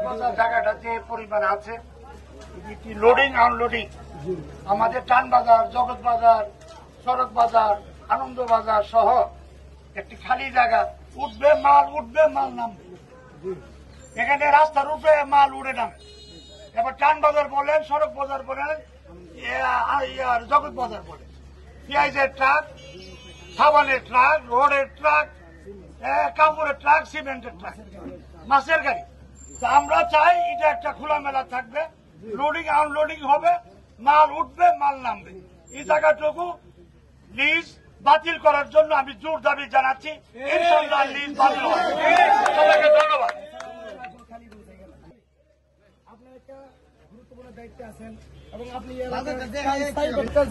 বাজার জায়গাটা যে পরিমাণ আছে, লোডিং আনলোডিং, আমাদের টান বাজার, জগৎ বাজার, সড়ক বাজার, আনন্দ বাজার সহ একটি খালি জায়গা, উঠবে মাল নামবে। এখানে রাস্তার উপরে মাল উড়ে নামে। এবার টান বাজার বলেন, সড়ক বাজার বলেন, জগৎ বাজার বলেন, পেঁয়াজের ট্রাক, সাবানের ট্রাক, রোডের ট্রাক, কাপড়ের ট্রাক, সিমেন্টের ট্রাক, মাছের গাড়ি। আমরা চাই এটা একটা খোলামেলা থাকবে, লোডিং আনলোডিং হবে, মাল উঠবে মাল নামবে। এই জায়গাটুকু লিজ বাতিল করার জন্য আমি জোর দাবি জানাচ্ছি। ইনশাআল্লাহ লিজ বাতিল হবে। সবাইকে ধন্যবাদ। এবং আপনি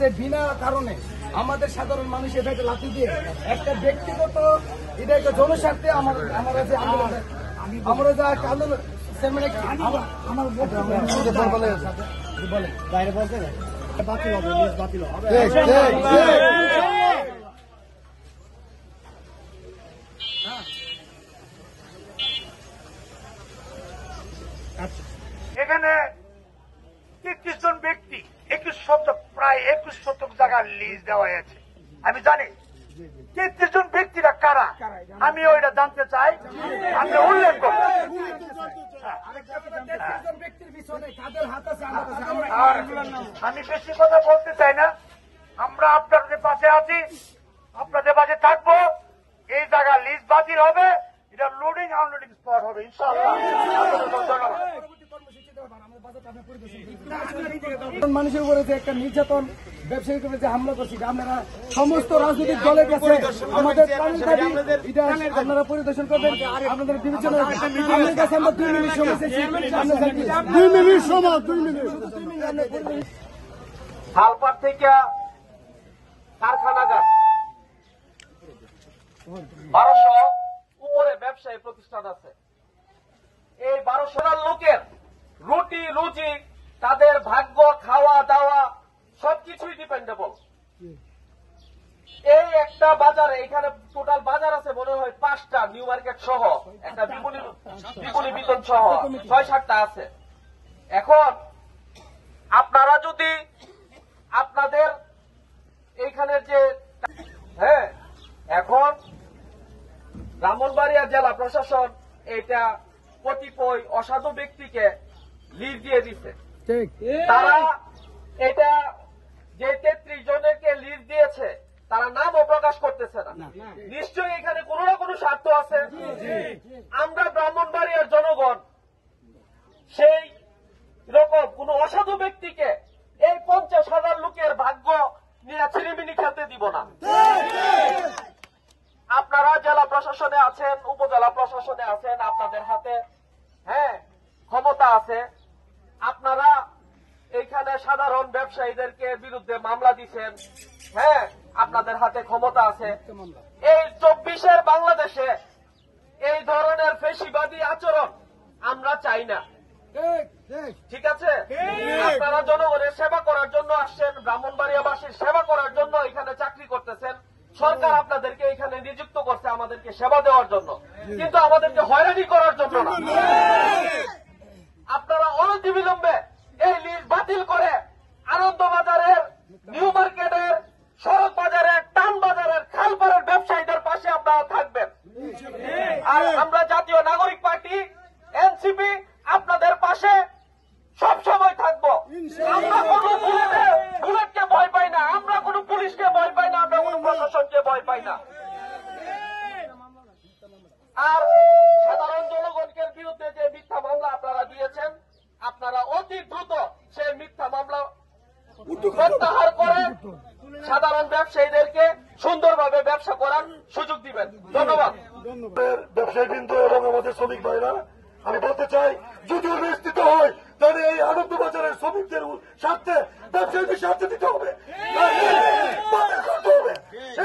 যে বিনা কারণে আমাদের সাধারণ মানুষ এটাকে লাথি দিয়ে একটা ব্যক্তিগত এটা একটা জনস্বার্থে আমরা যে আমরা যা একটা আন্দোলন বাইরে বলতে বাতিল হবে, বাতিল হবে। এখানে ৩০ জন ব্যক্তি ২১ শতক, প্রায় ২১ শতক জায়গার লিজ দেওয়া আছে। আমি জানি ৩০ জন ব্যক্তিরা কারা, আমি ওইটা জানতে চাই, আমি উল্লেখ করব। আর আমি বেশি কথা বলতে চাই না। আমরা আপনাদের পাশে আছি, আপনাদের পাশে থাকবো। এই জায়গা লিজ বাতিল হবে, এটা লোডিং আনলোডিং স্পট হবে ইনশাআল্লাহ। ধন্যবাদ। মানুষের উপরে যে একটা নির্যাতন, ব্যবসায়ীর উপরে যে হামলা করছি, আপনারা সমস্ত রাজনৈতিক দলের কাছে আমাদের এটা আপনারা পরিদর্শন করবেন। আপনাদের বিবেচনা কাছে আমরা 2 মিনিট সময় চেয়েছি। 2 মিনিট সময়, 2 মিনিট। হালপাট থেকে কারখানাঘাট 1200 উপরে ব্যবসায়ী প্রতিষ্ঠান আছে। এই 1200 লোকের রুটি রুজি, তাদের ভাগ্য, খাওয়া দাওয়া সবকিছুই ডিপেন্ডেবল। এই একটা বাজারে, এখানে টোটাল বাজার আছে মনে হয় 5টা, নিউ মার্কেট সহ একটা বিপণী বিতরণ সহ 6-7টা আছে। এখন আপনারা যদি আপনাদের এইখানের যে এখন ব্রাহ্মণবাড়িয়া জেলা প্রশাসন এটা কতিপয় অসাধু ব্যক্তিকে লিজ দিয়ে দিচ্ছে। তারা এটা যে 33 জনেরকে লিজ দিয়েছে, তারা নামও প্রকাশ করতেছে না। নিশ্চয়ই এখানে কোনো না কোনো স্বার্থ আছে। আমরা ব্রাহ্মণবাড়িয়ার জনগণ সেই রকম কোন অসাধু ব্যক্তিকে এই 50,000 লোকের ভাগ্য নিয়ে ছিনিমিনি খেলতে দিব না। আপনারা জেলা প্রশাসনে আছেন, উপজেলা প্রশাসনে আছেন, আপনাদের হাতে ক্ষমতা আছে। আপনারা এইখানে সাধারণ ব্যবসায়ীদেরকে বিরুদ্ধে মামলা দিচ্ছেন, আপনাদের হাতে ক্ষমতা আছে। এই 24-এর বাংলাদেশে এই ধরনের ফ্যাসিবাদী আচরণ আমরা চাই না। ঠিক আছে, আপনারা জনগণের সেবা করার জন্য আসছেন, ব্রাহ্মণবাড়িয়াবাসীর সেবা করার জন্য এখানে চাকরি করতেছেন। সরকার আপনাদেরকে এখানে নিযুক্ত করছে আমাদেরকে সেবা দেওয়ার জন্য, কিন্তু আমাদেরকে হয়রানি করার জন্য না। আপনারা অনতিবিলম্বে এই লিজ বাতিল করে আনন্দ বাজারের, নিউ মার্কেটের, সড়ক বাজারের, টান বাজারের, খালপাড়ের ব্যবসায়ীদের পাশে আপনারা থাকবেন। আর আমরা জাতীয় নাগরিক পার্টি এনসিপি আপনাদের পাশে সবসময় থাকবো। আমরা কোনো বুলেটকে ভয় পাই না, আমরা কোনো পুলিশকে ভয় পাই না, আমরা কোনো প্রশাসনকে ভয় পাই না। আর সাধারণ জনগণকে বিরুদ্ধে যে মিথ্যা মামলা আপনারা দিয়েছেন, আপনারা অতি দ্রুত সেই মিথ্যা মামলা প্রত্যাহার করে সাধারণ ব্যবসায়ীদেরকে সুন্দরভাবে ব্যবসা করার সুযোগ দিবেন। ধন্যবাদ। ব্যবসায়ীবৃন্দ এবং আমাদের শ্রমিক ভাইরা, আমি বলতে চাই, যদি লিজ দিতে হয় তাহলে এই আনন্দ বাজারের শ্রমিকদের স্বার্থে, ব্যবসায়ীদের স্বার্থে দিতে হবে, বাতিল করতে হবে।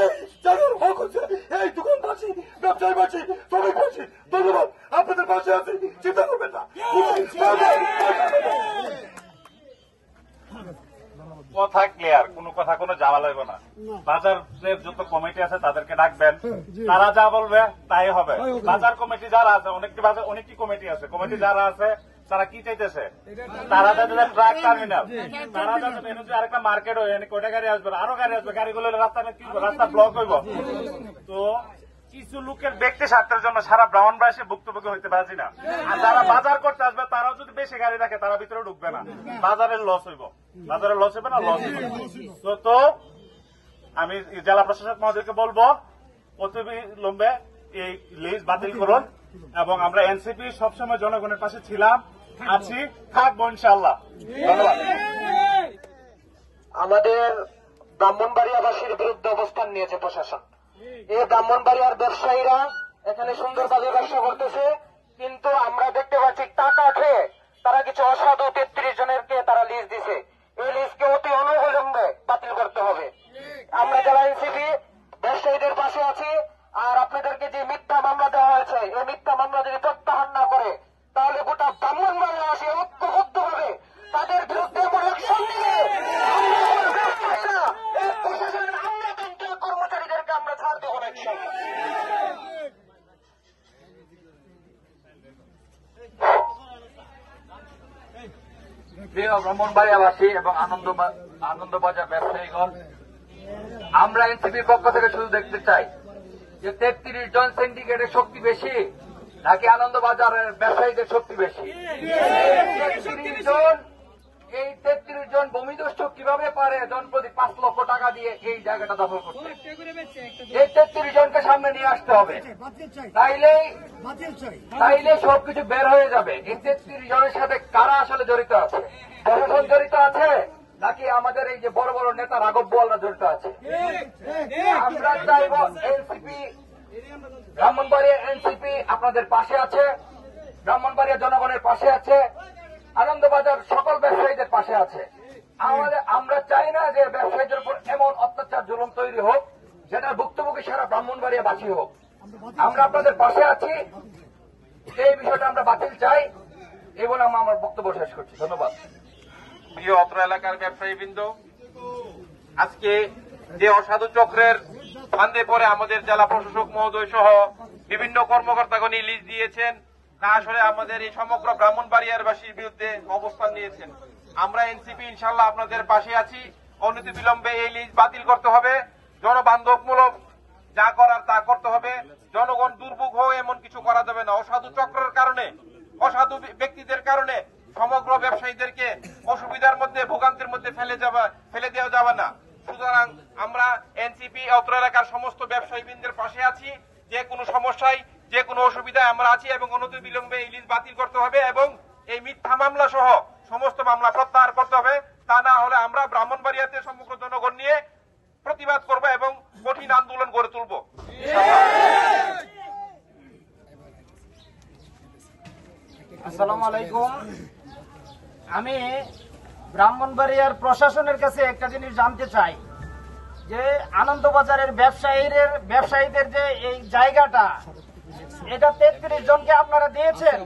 এই জানার হক হচ্ছে এই দোকানবাসী, ব্যবসায়ীবাসী, শ্রমিকবাসী। ধন্যবাদ। আপনাদের পাশে আছি, চিন্তা করবেন না। কথা ক্লিয়ার, কোনো কথা কোনো ঝামেলা লাগবে না। বাজারের যত কমিটি আছে তাদেরকে ডাকবেন, তারা যা বলবে তাই হবে। বাজার কমিটি যারা আছে, অনেকটি কমিটি আছে, কমিটি যারা আছে তারা কি চাইতেছে, তারা যাতে ট্রাক টার্মিনাল, তারা যাতে আরেকটা মার্কেট হয়, কয়টা গাড়ি আসবে, আরো গাড়ি আসবে, গাড়িগুলো রাস্তা ব্লক হইব। তো কিছু লোকের ব্যক্তি স্বার্থের জন্য সারা ব্রাহ্মণবাড়িয়া ভুক্তভোগী হইতে পারছি না। আর যারা বাজার করতে আসবে তারাও যদি বেশি গাড়ি রাখে তারা ভিতরে ঢুকবে না, বাজারের লস হইব, বাজারের লস হইবে না, লস হইব। তো আমি জেলা প্রশাসক মহোদয়কে বলবো অতিবিলম্বে এই লিস্ট বাতিল করুন, এবং আমরা এনসিপি সবসময় জনগণের পাশে ছিলাম, আছি, থাকবো ইনশাআল্লাহ। ধন্যবাদ। আমাদের ব্রাহ্মণবাড়িয়াবাসীর বিরুদ্ধে অবস্থান নিয়েছে প্রশাসন। এই ব্রাহ্মণবাড়িয়ার ব্যবসায়ীরা এখানে সুন্দরভাবে ব্যবসা করতেছে, কিন্তু আমরা দেখতে পাচ্ছি টাকা খেয়ে তারা কিছু অসাধু 33 জনেরকে তারা লিস্ট দিছে। এই লিস্টকে অতি অনবিলম্বে বাতিল করতে হবে। আমরা যারা এনসিপি ব্যবসায়ীদের পাশে আছি, আর আপনাদেরকে যে মিথ্যা মামলা দেওয়া হয়েছে, এই মিথ্যা মামলা যদি প্রত্যাহার না করে তাহলে গোটা ব্রাহ্মণবাড়িয়াবাসী ঐক্যবদ্ধভাবে তাদের বিরুদ্ধে অ্যাকশন নিয়ে প্রশাসনের আমলাতন্ত্র কর্মচারীদেরকে আমরা ছাড় দেবো না। প্রিয় ব্রাহ্মণবাড়িয়াবাসী এবং আনন্দবাজার ব্যবসায়ীগণ, আমরা এনসিপির পক্ষ থেকে শুধু দেখতে চাই যে 33 জন সিন্ডিকেটের শক্তি বেশি নাকি আনন্দবাজারের ব্যবসায়ীদের শক্তি বেশি। এই 33 জন ভূমিদস্যু কিভাবে পারে জনপ্রতি 5 লক্ষ টাকা দিয়ে এই জায়গাটা দখল করতে? এই 33 জনকে সামনে নিয়ে আসতে হবে, তাইলে সবকিছু বের হয়ে যাবে। এই 33 জনের সাথে কারা আসলে জড়িত আছে? প্রশাসন জড়িত আছে নাকি আমাদের এই যে বড় বড় নেতা রাঘব বোয়ালরা জড়িত আছে? আমরা চাইব এনসিপি, ব্রাহ্মণবাড়িয়া এনসিপি আপনাদের পাশে আছে, ব্রাহ্মণবাড়িয়া জনগণের পাশে আছে, আনন্দবাজার সকল ব্যবসায়ীদের পাশে আছে। আমরা চাই না যে ব্যবসায়ীদের উপর এমন অত্যাচার জুলুম তৈরি হোক যেটা ভুক্তভোগী সারা ব্রাহ্মণবাড়িয়াবাসী হোক। আমরা আপনাদের পাশে আছি, এই বিষয়টা আমরা বাতিল চাই। এই বলে আমি আমার বক্তব্য শেষ করছি। ধন্যবাদ। প্রিয় অত্র এলাকার ব্যবসায়ীবৃন্দ, আজকে যে অসাধু চক্রের ফান্দে পরে আমাদের জেলা প্রশাসক মহোদয় সহ বিভিন্ন কর্মকর্তাগণ লিস্ট দিয়েছেন, তা আসলে আমাদের এই সমগ্র ব্রাহ্মণবাড়িয়ারবাসীর বিরুদ্ধে অবস্থান নিয়েছেন। আমরা এনসিপি ইনশাল্লাহ আপনাদের পাশে আছি। অনতিবিলম্বে এই লিস্ট বাতিল করতে হবে, জনবান্ধবমূলক যা করার তা করতে হবে। জনগণ দুর্ভোগ হয়ে এমন কিছু করা যাবে না। অসাধু চক্রের কারণে, অসাধু ব্যক্তিদের কারণে সমগ্র ব্যবসায়ীদেরকে অসুবিধার মধ্যে, ভোগান্তির মধ্যে ফেলে দেওয়া যাবে না। সুতরাং আমরা এনসিপি অত্র এলাকার সমস্ত ব্যবসায়ীবৃন্দের পাশে আছি। যে কোনো সমস্যায়, যে কোনো অসুবিধায় আমরা আছি, এবং অনতিবিলম্বে এই লিস্ট বাতিল করতে হবে এবং এই মিথ্যা মামলা সহ সমস্ত মামলা প্রত্যাহার করতে হবে। তা না হলে আমরা ব্রাহ্মণবাড়িয়াতে সমগ্র জনগণ নিয়ে প্রতিবাদ করব এবং কঠিন আন্দোলন গড়ে তুলব। আসসালামু আলাইকুম। আমি ব্রাহ্মণবাড়িয়ার প্রশাসনের কাছে একটা জিনিস জানতে চাই যে আনন্দবাজারের ব্যবসায়ীদের যে এই জায়গাটা, এটা 33 জনকে আপনারা দিয়েছেন,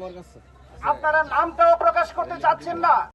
আপনারা নামটাও প্রকাশ করতে চাচ্ছেন না।